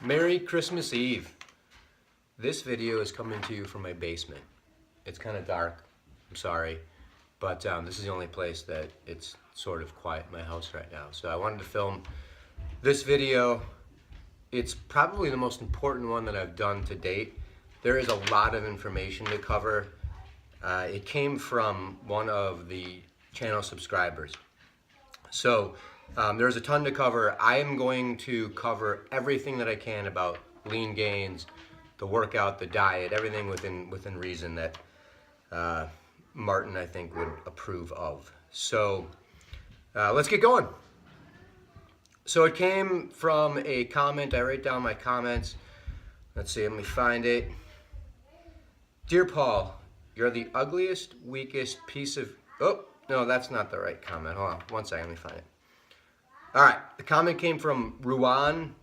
Merry Christmas Eve. This video is coming to you from my basement. It's kind of dark, I'm sorry, but this is the only place that it's sort of quiet in my house right now. So I wanted to film this video. It's probably the most important one that I've done to date. There is a lot of information to cover. It came from one of the channel subscribers. So there's a ton to cover. I am going to cover everything that I can about Leangains, the workout, the diet, everything within reason that Martin, I think, would approve of. So let's get going. So it came from a comment. I write down my comments. Let's see, let me find it. Dear Paul, you're the ugliest, weakest piece of... Oh, no, that's not the right comment. Hold on, one second, let me find it. All right, the comment came from Ruan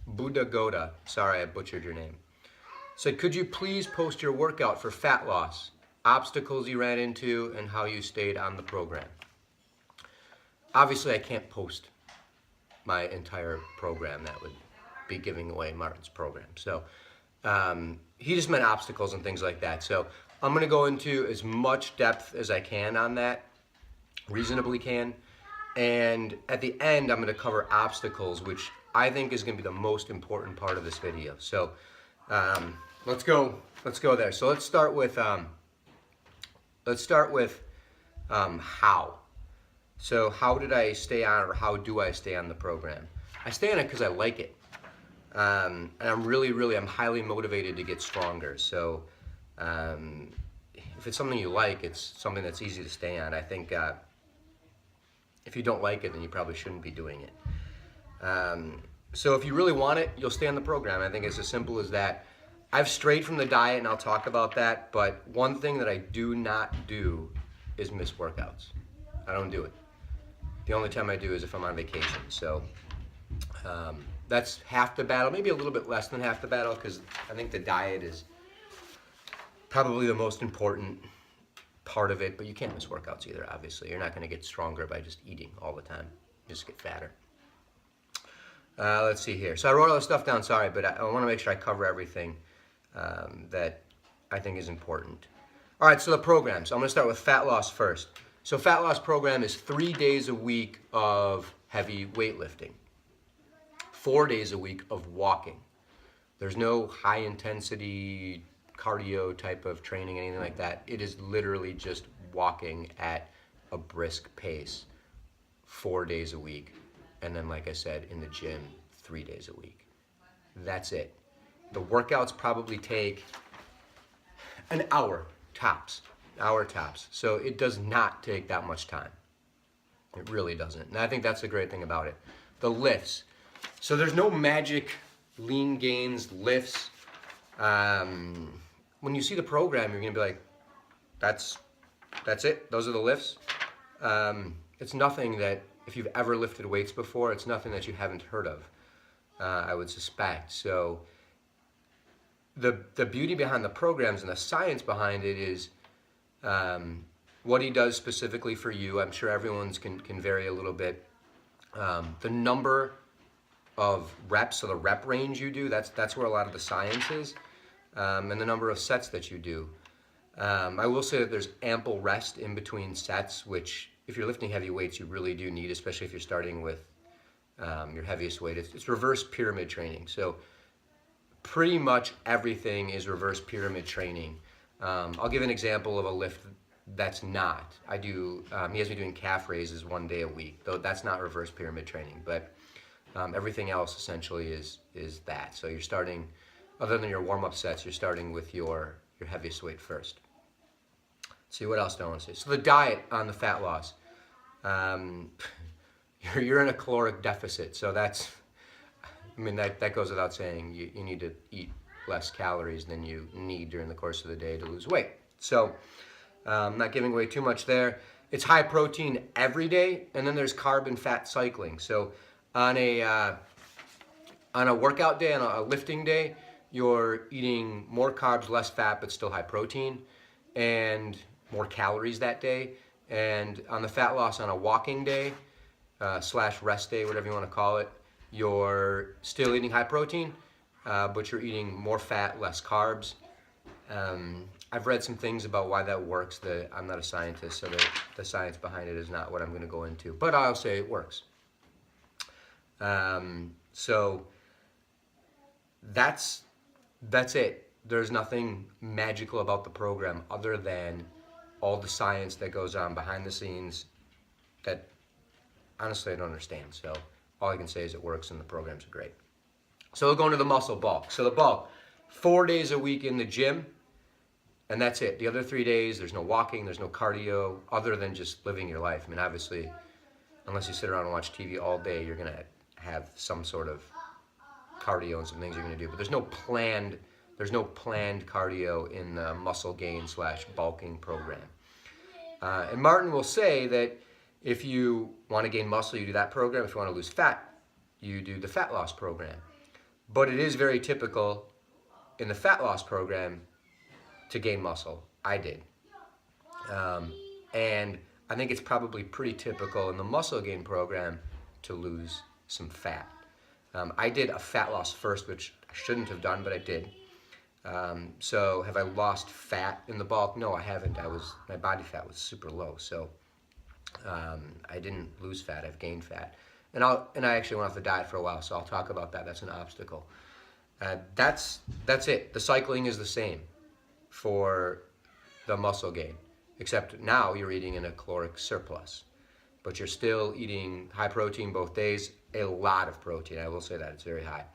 Budagoda. Sorry, I butchered your name. Said, could you please post your workout for fat loss, obstacles you ran into, and how you stayed on the program? Obviously, I can't post my entire program. That would be giving away Martin's program. So he just meant obstacles and things like that. So I'm going to go into as much depth as I can on that, reasonably can. And at the end, I'm going to cover obstacles, which I think is going to be the most important part of this video. So let's go there. So let's start with how. So how did I stay on, or how do I stay on the program? I stay on it because I like it. And I'm highly motivated to get stronger. So if it's something you like, it's something that's easy to stay on. I think if you don't like it, then you probably shouldn't be doing it. So if you really want it, you'll stay on the program. I think it's as simple as that. I've strayed from the diet, and I'll talk about that, but one thing that I do not do is miss workouts. I don't do it. The only time I do is if I'm on vacation. So that's half the battle, maybe a little bit less than half the battle, because I think the diet is probably the most important part of it, but you can't miss workouts either, obviously. You're not going to get stronger by just eating all the time. You just get fatter. Let's see here. So I wrote all this stuff down, sorry, but I want to make sure I cover everything that I think is important. All right, so the program. So I'm going to start with fat loss first. So fat loss program is 3 days a week of heavy weightlifting, 4 days a week of walking. There's no high intensity cardio type of training, anything like that. It is literally just walking at a brisk pace 4 days a week. And then, like I said, in the gym 3 days a week. That's it. The workouts probably take an hour tops. So it does not take that much time. It really doesn't. And I think that's the great thing about it. The lifts. So there's no magic Leangains lifts. When you see the program, you're gonna be like, that's it. Those are the lifts. It's nothing that, if you've ever lifted weights before, it's nothing that you haven't heard of, I would suspect. So the beauty behind the programs and the science behind it is what he does specifically for you. I'm sure everyone's can vary a little bit. The number of reps, so the rep range you do, that's where a lot of the science is, and the number of sets that you do. I will say that there's ample rest in between sets, which if you're lifting heavy weights, you really do need, especially if you're starting with your heaviest weight. It's reverse pyramid training. So pretty much everything is reverse pyramid training. I'll give an example of a lift that's not. He has me doing calf raises 1 day a week, though that's not reverse pyramid training, but everything else essentially is that. So you're starting, other than your warm-up sets, you're starting with your heaviest weight first. Let's see, what else do I want to say? So the diet on the fat loss. You're in a caloric deficit, so that's, I mean, that goes without saying. You need to eat less calories than you need during the course of the day to lose weight. So I'm not giving away too much there. It's high protein every day, and then there's carb and fat cycling. So on a workout day, on a lifting day, you're eating more carbs, less fat, but still high protein, and more calories that day. And on the fat loss on a walking day, / rest day, whatever you want to call it, you're still eating high protein, but you're eating more fat, less carbs. I've read some things about why that works. I'm not a scientist, so the science behind it is not what I'm going to go into, but I'll say it works. So that's it. There's nothing magical about the program other than all the science that goes on behind the scenes that honestly I don't understand. So all I can say is it works and the programs are great. So we'll go into the muscle bulk. So the bulk, 4 days a week in the gym, and that's it. The other 3 days, there's no walking, there's no cardio, other than just living your life. I mean, obviously, unless you sit around and watch TV all day, you're gonna have some sort of cardio and some things you're gonna do. But there's no planned cardio in the muscle gain / bulking program. And Martin will say that if you want to gain muscle, you do that program. If you want to lose fat, you do the fat loss program. But it is very typical in the fat loss program to gain muscle. I did. And I think it's probably pretty typical in the muscle gain program to lose some fat. I did a fat loss first, which I shouldn't have done, but I did. So have I lost fat in the bulk? No, I haven't. My body fat was super low, so I didn't lose fat. I've gained fat, and I actually went off the diet for a while, so I'll talk about that. That's an obstacle. That's it. The cycling is the same for the muscle gain, except now you're eating in a caloric surplus, but you're still eating high protein both days. A lot of protein. I will say that it's very high,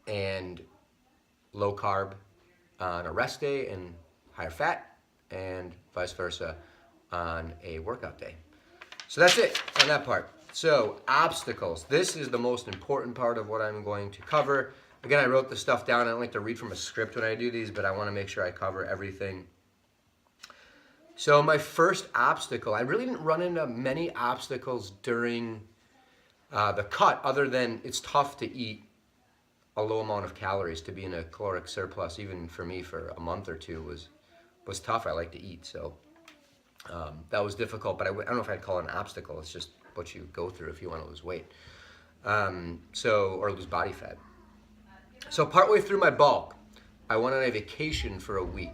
and low carb on a rest day and higher fat, and vice versa on a workout day. So that's it on that part. So obstacles. This is the most important part of what I'm going to cover. Again, I wrote this stuff down. I don't like to read from a script when I do these, but I want to make sure I cover everything. So my first obstacle, I really didn't run into many obstacles during the cut, other than it's tough to eat a low amount of calories. To be in a caloric surplus, even for me, for a month or two was tough. I like to eat, so that was difficult, but I don't know if I'd call it an obstacle. It's just what you go through if you want to lose weight, or lose body fat. So partway through my bulk, I went on a vacation for a week,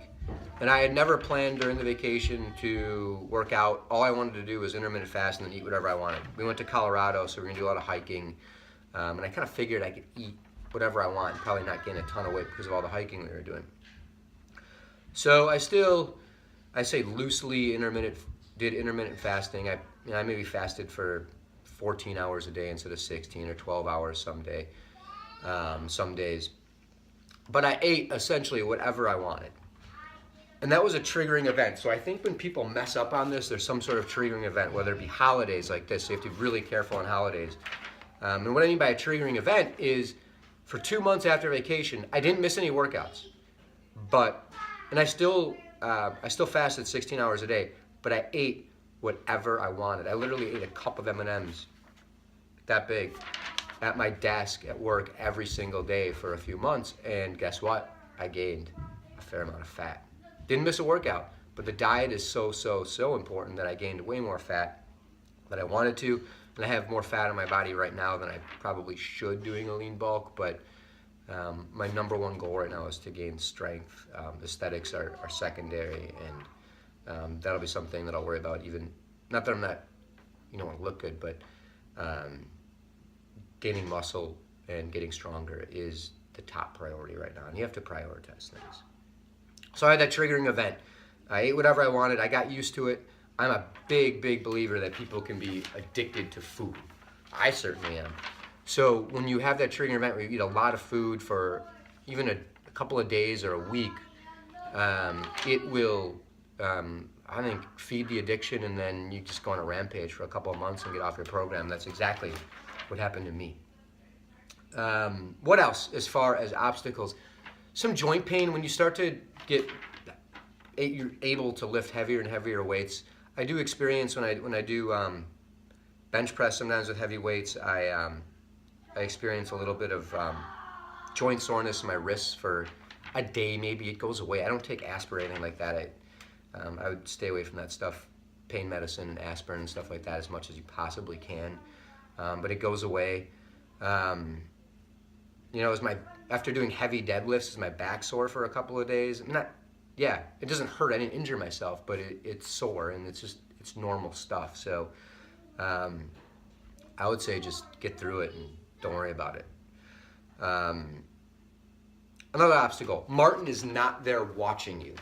and I had never planned during the vacation to work out. All I wanted to do was intermittent fast and then eat whatever I wanted. We went to Colorado, so we're gonna do a lot of hiking, and I kind of figured I could eat whatever I want and probably not gain a ton of weight because of all the hiking we were doing. So I say loosely did intermittent fasting. I maybe fasted for 14 hours a day instead of 16 or 12 hours some days. But I ate essentially whatever I wanted. And that was a triggering event. So I think when people mess up on this, there's some sort of triggering event, whether it be holidays like this. So you have to be really careful on holidays. And what I mean by a triggering event is for 2 months after vacation, I didn't miss any workouts. And I still fasted 16 hours a day, but I ate whatever I wanted. I literally ate a cup of M&Ms that big at my desk at work every single day for a few months, and guess what? I gained a fair amount of fat. Didn't miss a workout, but the diet is so important that I gained way more fat than I wanted to, and I have more fat in my body right now than I probably should doing a lean bulk, but my number one goal right now is to gain strength. Aesthetics are secondary, and that'll be something that I'll worry about, even, not that I'm not, want to look good, but gaining muscle and getting stronger is the top priority right now, and you have to prioritize things. So I had that triggering event. I ate whatever I wanted. I got used to it. I'm a big believer that people can be addicted to food. I certainly am. So when you have that triggering event where you eat a lot of food for even a couple of days or a week, it will, I think, feed the addiction, and then you just go on a rampage for a couple of months and get off your program. That's exactly what happened to me. What else as far as obstacles? Some joint pain when you start to you're able to lift heavier and heavier weights. I do experience when I do bench press sometimes with heavy weights. I experience a little bit of joint soreness in my wrists for a day. Maybe it goes away. I don't take aspirin or anything like that. I would stay away from that stuff, pain medicine and aspirin and stuff like that, as much as you possibly can. But it goes away. after doing heavy deadlifts, is my back sore for a couple of days? Yeah, it doesn't hurt. I didn't injure myself, but it's sore, and it's normal stuff. So I would say just get through it and don't worry about it. Another obstacle, Martin is not there watching you.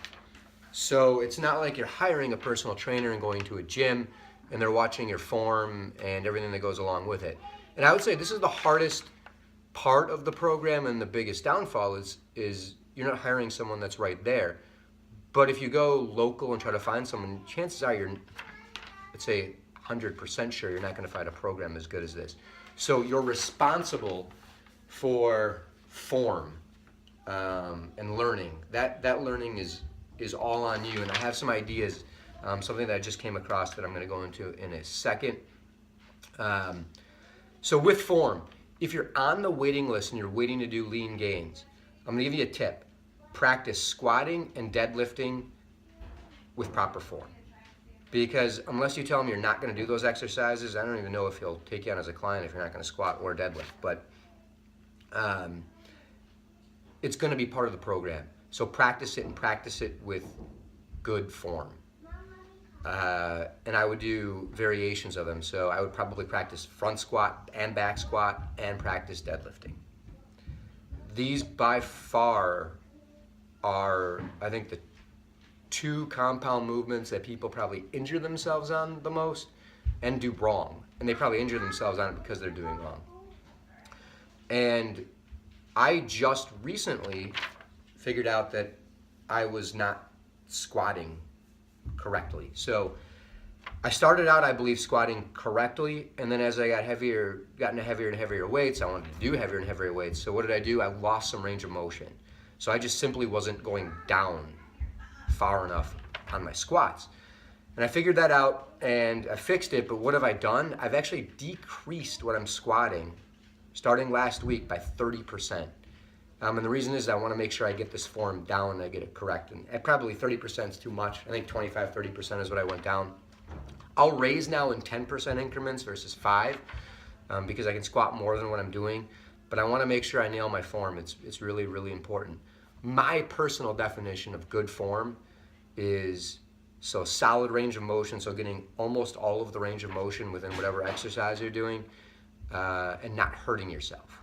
So it's not like you're hiring a personal trainer and going to a gym and they're watching your form and everything that goes along with it. And I would say this is the hardest part of the program, and the biggest downfall is you're not hiring someone that's right there. But if you go local and try to find someone, chances are you're, let's say, 100% sure you're not going to find a program as good as this. So you're responsible for form and learning. That learning is all on you. And I have some ideas, something that I just came across that I'm going to go into in a second. So with form, if you're on the waiting list and you're waiting to do Leangains, I'm going to give you a tip. Practice squatting and deadlifting with proper form. Because unless you tell him you're not going to do those exercises, I don't even know if he'll take you on as a client if you're not going to squat or deadlift. But it's going to be part of the program. So practice it, and practice it with good form. And I would do variations of them. So I would probably practice front squat and back squat and practice deadlifting. These by far are, I think, the two compound movements that people probably injure themselves on the most and do wrong. And they probably injure themselves on it because they're doing wrong. And I just recently figured out that I was not squatting correctly. So I started out, I believe, squatting correctly, and then as I got into heavier and heavier weights, I wanted to do heavier and heavier weights. So what did I do? I lost some range of motion. So I just simply wasn't going down far enough on my squats. And I figured that out and I fixed it, but what have I done? I've actually decreased what I'm squatting starting last week by 30%. And the reason is I want to make sure I get this form down and I get it correct. And probably 30% is too much. I think 25, 30% is what I went down. I'll raise now in 10% increments versus 5 because I can squat more than what I'm doing. But I want to make sure I nail my form. It's really, really important. My personal definition of good form is so solid range of motion, so getting almost all of the range of motion within whatever exercise you're doing, and not hurting yourself.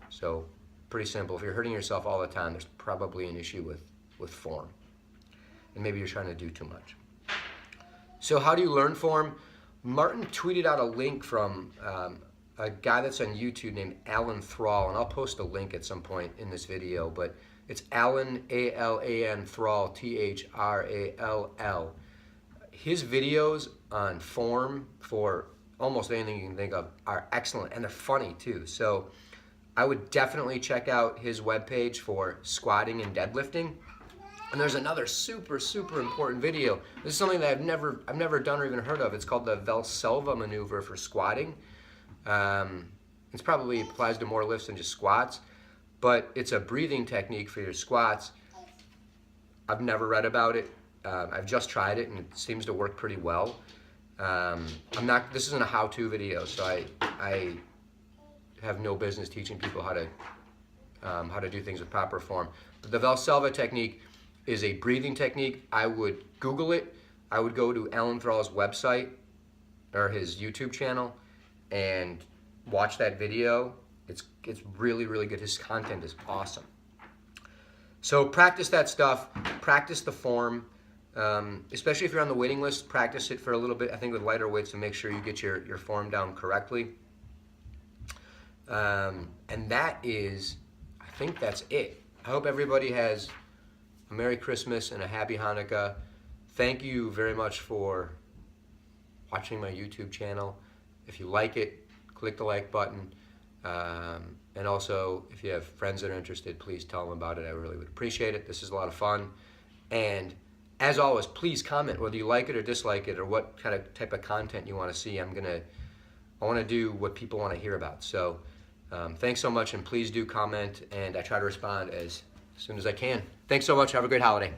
So pretty simple. If you're hurting yourself all the time, there's probably an issue with form. And maybe you're trying to do too much. So how do you learn form? Martin tweeted out a link from a guy that's on YouTube named Alan Thrall, and I'll post a link at some point in this video, but it's Alan, A-L-A-N, Thrall, T-H-R-A-L-L. His videos on form for almost anything you can think of are excellent, and they're funny too. So I would definitely check out his webpage for squatting and deadlifting. And there's another super, super important video. This is something that I've never done or even heard of. It's called the Silva maneuver for squatting. It probably applies to more lifts than just squats, but it's a breathing technique for your squats. I've never read about it. I've just tried it and it seems to work pretty well. This isn't a how-to video, so I have no business teaching people how to do things with proper form. But the Valsalva technique is a breathing technique. I would Google it. I would go to Alan Thrall's website or his YouTube channel and watch that video. It's really, really good. His content is awesome. So practice that stuff. Practice the form. Especially if you're on the waiting list, practice it for a little bit, I think with lighter weights, to make sure you get your form down correctly. And that is, I think that's it. I hope everybody has a Merry Christmas and a Happy Hanukkah. Thank you very much for watching my YouTube channel. If you like it, click the like button. And also, if you have friends that are interested, please tell them about it. I really would appreciate it. This is a lot of fun. And as always, please comment whether you like it or dislike it or what kind of type of content you want to see. I want to do what people want to hear about. So thanks so much, and please do comment, and I try to respond as soon as I can. Thanks so much. Have a great holiday.